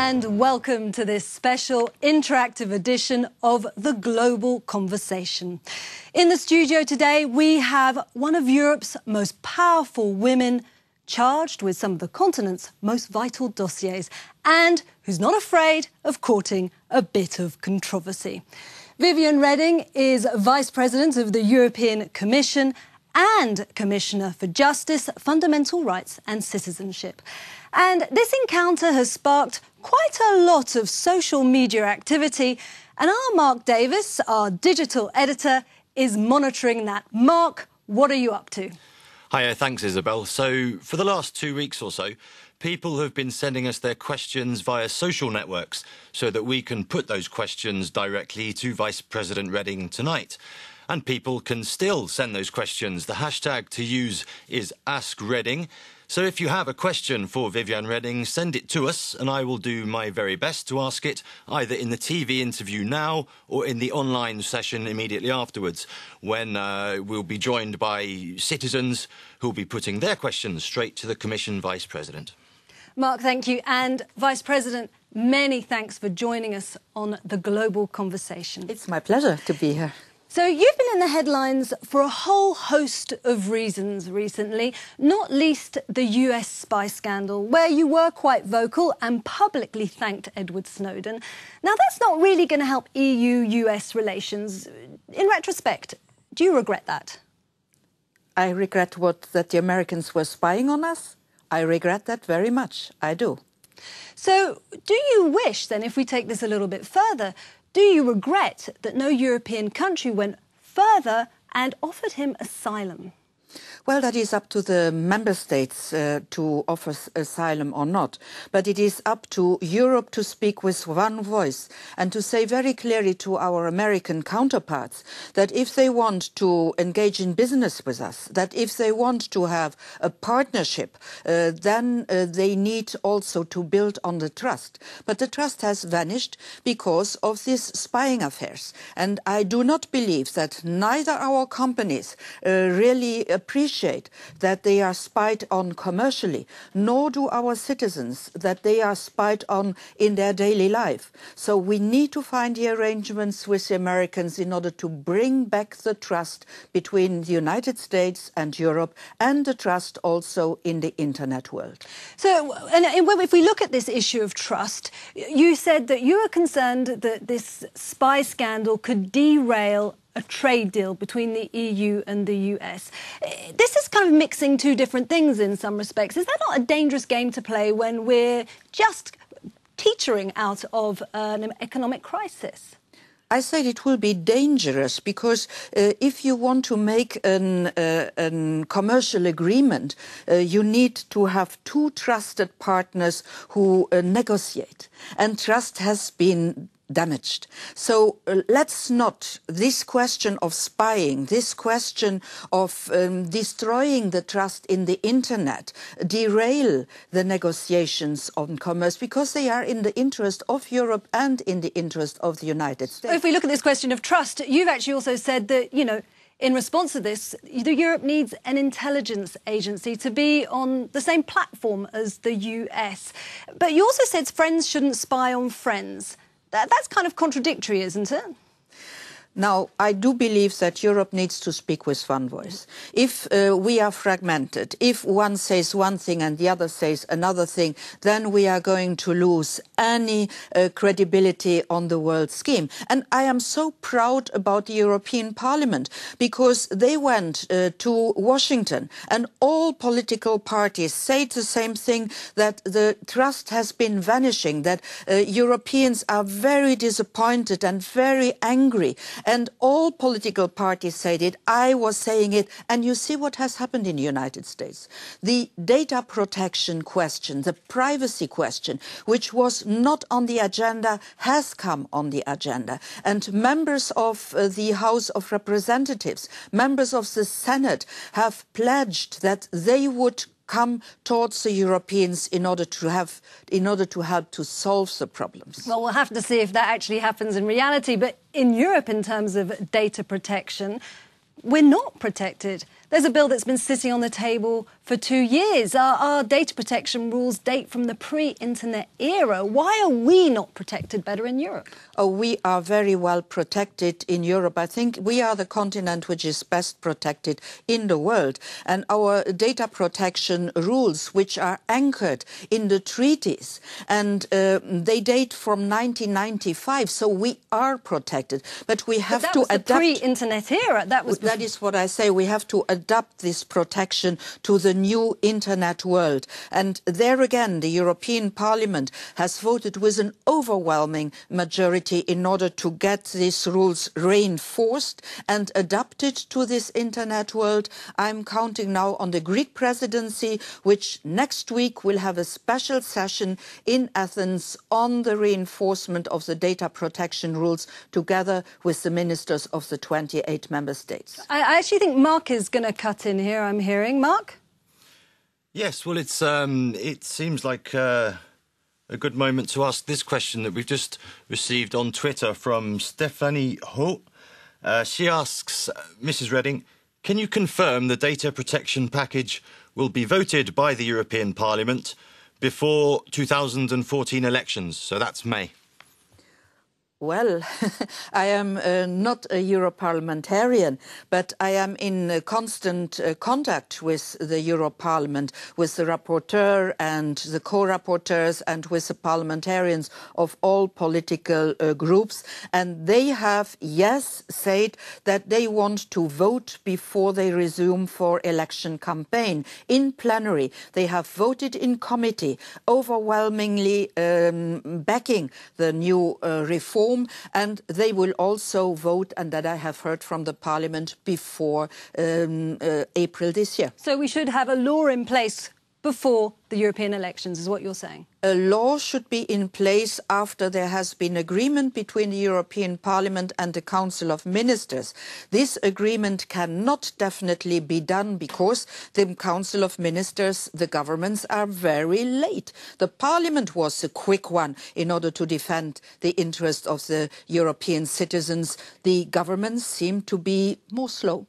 and welcome to this special interactive edition of The Global Conversation. In the studio today, we have one of Europe's most powerful women, charged with some of the continent's most vital dossiers, and who's not afraid of courting a bit of controversy. Viviane Reding is Vice-President of the European Commission and Commissioner for Justice, Fundamental Rights and Citizenship. And this encounter has sparked quite a lot of social media activity, and our Mark Davis, our digital editor, is monitoring that. Mark, what are you up to? Hiya, thanks Isabel. So for the last 2 weeks or so, people have been sending us their questions via social networks so that we can put those questions directly to Vice President Reding tonight. And people can still send those questions. The hashtag to use is #AskReding. So if you have a question for Viviane Reding, send it to us and I will do my very best to ask it either in the TV interview now or in the online session immediately afterwards, when we'll be joined by citizens who will be putting their questions straight to the Commission Vice President. Mark, thank you. And Vice President, many thanks for joining us on The Global Conversation. It's my pleasure to be here. So you've been in the headlines for a whole host of reasons recently, not least the US spy scandal, where you were quite vocal and publicly thanked Edward Snowden. Now, that's not really going to help EU-US relations. In retrospect, do you regret that? I regret that the Americans were spying on us. I regret that very much. I do. So do you wish, then, if we take this a little bit further, do you regret that no European country went further and offered him asylum? Well, that is up to the member states to offer asylum or not. But it is up to Europe to speak with one voice and to say very clearly to our American counterparts that if they want to engage in business with us, that if they want to have a partnership, then they need also to build on the trust. But the trust has vanished because of these spying affairs. And I do not believe that neither our companies really appreciate that they are spied on commercially, nor do our citizens that they are spied on in their daily life. So we need to find the arrangements with the Americans in order to bring back the trust between the United States and Europe, and the trust also in the internet world. So, and if we look at this issue of trust, you said that you are concerned that this spy scandal could derail a trade deal between the EU and the US. This is kind of mixing two different things in some respects. Is that not a dangerous game to play when we're just teetering out of an economic crisis? I said it will be dangerous because if you want to make a commercial agreement, you need to have two trusted partners who negotiate. And trust has been damaged. So let's not, this question of spying, this question of destroying the trust in the internet, derail the negotiations on commerce, because they are in the interest of Europe and in the interest of the United States. If we look at this question of trust, you've actually also said that, you know, in response to this, Europe needs an intelligence agency to be on the same platform as the US. But you also said friends shouldn't spy on friends. That's kind of contradictory, isn't it? Now, I do believe that Europe needs to speak with one voice. If we are fragmented, if one says one thing and the other says another thing, then we are going to lose any credibility on the world scheme. And I am so proud about the European Parliament because they went to Washington and all political parties say the same thing, that the trust has been vanishing, that Europeans are very disappointed and very angry. And all political parties said it. I was saying it. And you see what has happened in the United States. The data protection question, the privacy question, which was not on the agenda, has come on the agenda. And members of the House of Representatives, members of the Senate have pledged that they would come towards the Europeans in order to help to solve the problems. Well, we'll have to see if that actually happens in reality. But in Europe, in terms of data protection, we're not protected. There's a bill that's been sitting on the table for 2 years. Our data protection rules date from the pre-internet era. Why are we not protected better in Europe? Oh, we are very well protected in Europe. I think we are the continent which is best protected in the world. And our data protection rules, which are anchored in the treaties, and they date from 1995, so we are protected. But we have to adapt. That was the pre-internet era. That is what I say. We have to adapt this protection to the new internet world. And there again, the European Parliament has voted with an overwhelming majority in order to get these rules reinforced and adapted to this internet world. I'm counting now on the Greek presidency, which next week will have a special session in Athens on the reinforcement of the data protection rules together with the ministers of the 28 member states. I actually think Mark is going to cut in here, I'm hearing. Mark? Yes, well, it seems like a good moment to ask this question that we've just received on Twitter from Stephanie Ho. She asks, Mrs. Reding, can you confirm the data protection package will be voted by the European Parliament before 2014 elections? So that's May. Well, I am not a Europarliamentarian, but I am in constant contact with the Europarliament, with the rapporteur and the co-rapporteurs and with the parliamentarians of all political groups. And they have, yes, said that they want to vote before they resume for election campaign. In plenary, they have voted in committee, overwhelmingly backing the new reform. And they will also vote, and that I have heard from the Parliament, before April this year. So we should have a law in place before the European elections, is what you're saying? A law should be in place after there has been agreement between the European Parliament and the Council of Ministers. This agreement cannot definitely be done because the Council of Ministers, the governments, are very late. The Parliament was a quick one in order to defend the interests of the European citizens. The governments seem to be more slow.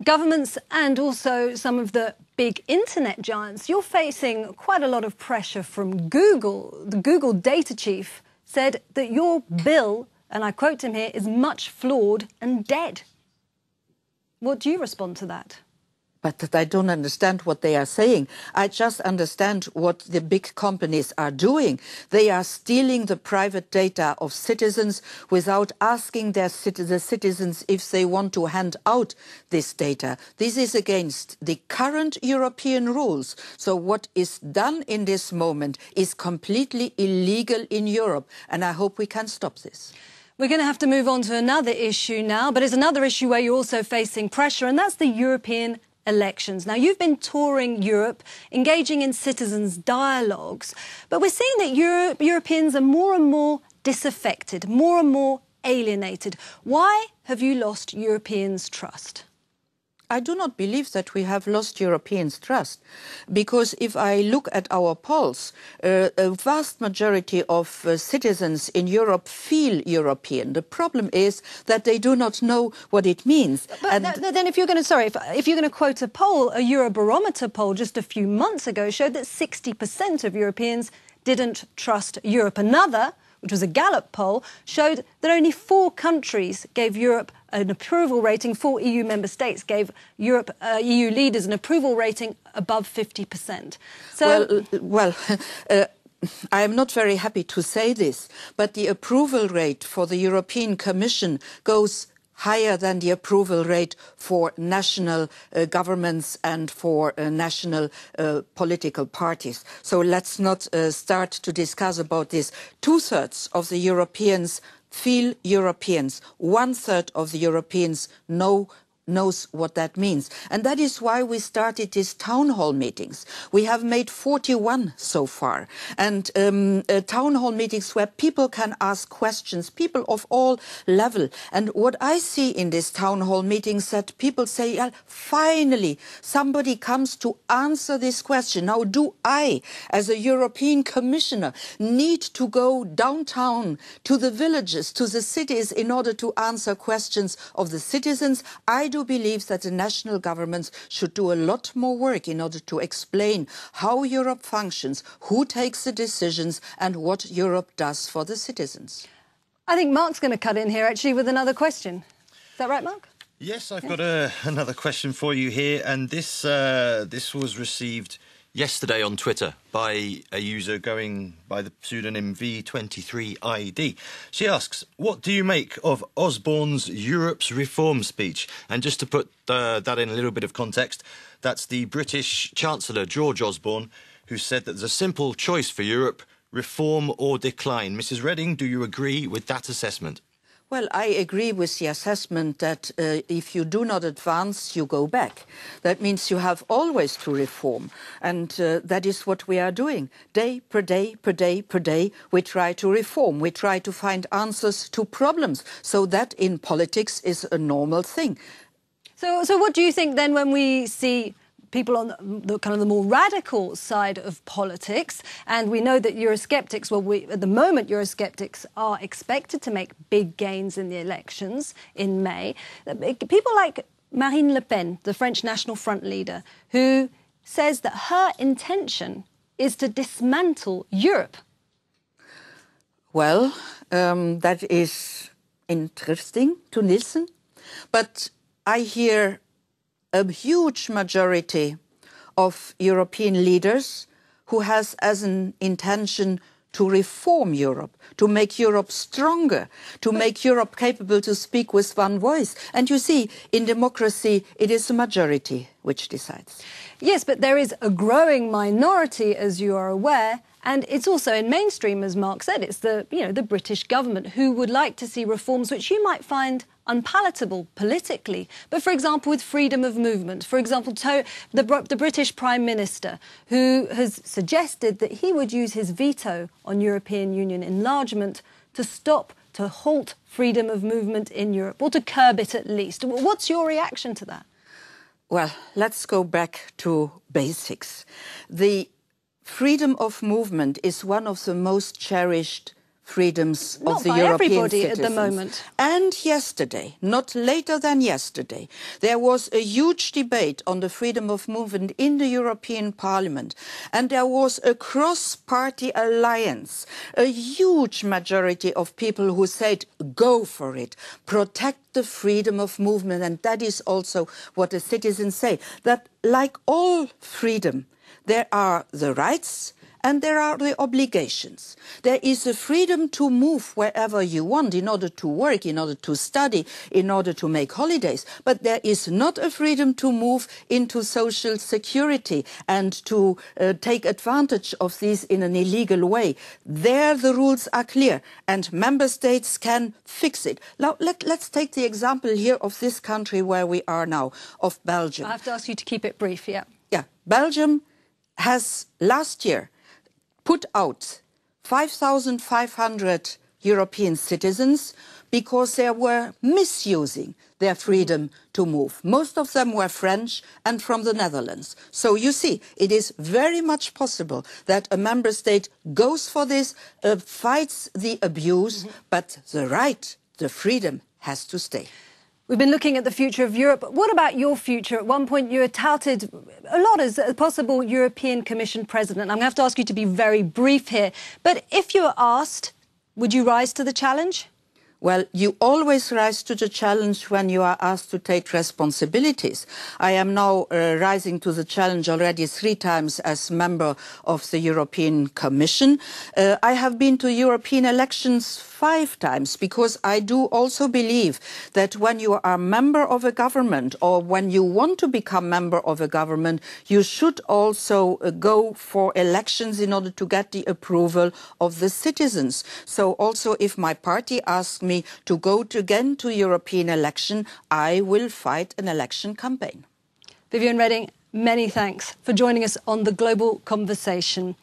Governments and also some of the big internet giants, you're facing quite a lot of pressure from Google. The Google data chief said that your bill, and I quote him here, is much flawed and dead. What do you respond to that? But I don't understand what they are saying. I just understand what the big companies are doing. They are stealing the private data of citizens without asking the citizens if they want to hand out this data. This is against the current European rules. So what is done in this moment is completely illegal in Europe, and I hope we can stop this. We're going to have to move on to another issue now, but it's another issue where you're also facing pressure, and that's the European elections. Now, you've been touring Europe, engaging in citizens' dialogues, but we're seeing that Europeans are more and more disaffected, more and more alienated. Why have you lost Europeans' trust? I do not believe that we have lost Europeans' trust, because if I look at our polls, a vast majority of citizens in Europe feel European. The problem is that they do not know what it means. But then if you're going to quote a poll, a Eurobarometer poll just a few months ago showed that 60% of Europeans didn't trust Europe. Another, which was a Gallup poll, showed that only 4 countries gave Europe an approval rating. 4 EU member states gave Europe, EU leaders an approval rating above 50%. So, I am not very happy to say this, but the approval rate for the European Commission goes higher than the approval rate for national governments and for national political parties. So let's not start to discuss about this. 2/3 of the Europeans feel Europeans. 1/3 of the Europeans knows what that means. And that is why we started these town hall meetings. We have made 41 so far. And town hall meetings where people can ask questions, people of all level. And what I see in these town hall meetings that people say, finally, somebody comes to answer this question. Now, do I, as a European Commissioner, need to go downtown to the villages, to the cities in order to answer questions of the citizens? I do do believe that the national governments should do a lot more work in order to explain how Europe functions, who takes the decisions and what Europe does for the citizens. I think Mark's going to cut in here, actually, with another question. Is that right, Mark? Yes, I've got another question for you here, and this was received yesterday on Twitter by a user going by the pseudonym V23ID. She asks, what do you make of Osborne's Europe's Reform speech? And just to put that in a little bit of context, that's the British Chancellor, George Osborne, who said that there's a simple choice for Europe, reform or decline. Mrs. Reding, do you agree with that assessment? Well, I agree with the assessment that if you do not advance, you go back. That means you have always to reform. And that is what we are doing. Day per day, per day, per day, we try to reform. We try to find answers to problems. So that in politics is a normal thing. So what do you think then when we see people on the kind of the more radical side of politics, and we know that Eurosceptics, at the moment Eurosceptics are expected to make big gains in the elections in May. People like Marine Le Pen, the French National Front leader, who says that her intention is to dismantle Europe. Well, that is interesting to listen, but I hear a huge majority of European leaders who has as an intention to reform Europe, to make Europe stronger, to make Europe capable to speak with one voice. And you see, in democracy, it is the majority which decides. Yes, but there is a growing minority, as you are aware, and it's also in mainstream, as Mark said. It's the British government who would like to see reforms which you might find unpalatable politically. But, for example, with freedom of movement, for example, the British Prime Minister, who has suggested that he would use his veto on European Union enlargement to halt freedom of movement in Europe, or to curb it at least. What's your reaction to that? Well, let's go back to basics. The freedom of movement is one of the most cherished freedoms of the European citizens. At the moment. And yesterday, not later than yesterday, there was a huge debate on the freedom of movement in the European Parliament. And there was a cross-party alliance, a huge majority of people who said, go for it, protect the freedom of movement. And that is also what the citizens say, that like all freedom, there are the rights and there are the obligations. There is a freedom to move wherever you want in order to work, in order to study, in order to make holidays. But there is not a freedom to move into social security and to take advantage of these in an illegal way. There the rules are clear and member states can fix it. Now let's take the example here of this country where we are now, of Belgium. I have to ask you to keep it brief, yeah. Yeah, Belgium has last year put out 5,500 European citizens because they were misusing their freedom to move. Most of them were French and from the Netherlands. So you see, it is very much possible that a member state goes for this, fights the abuse, but the right, the freedom has to stay. We've been looking at the future of Europe. What about your future? At one point, you were touted a lot as a possible European Commission president. I'm going to have to ask you to be very brief here. But if you were asked, would you rise to the challenge? Well, you always rise to the challenge when you are asked to take responsibilities. I am now rising to the challenge already 3 times as member of the European Commission. I have been to European elections 5 times because I do also believe that when you are a member of a government or when you want to become member of a government, you should also go for elections in order to get the approval of the citizens. So also if my party asks me to go again to European election, I will fight an election campaign. Viviane Reding, many thanks for joining us on The Global Conversation.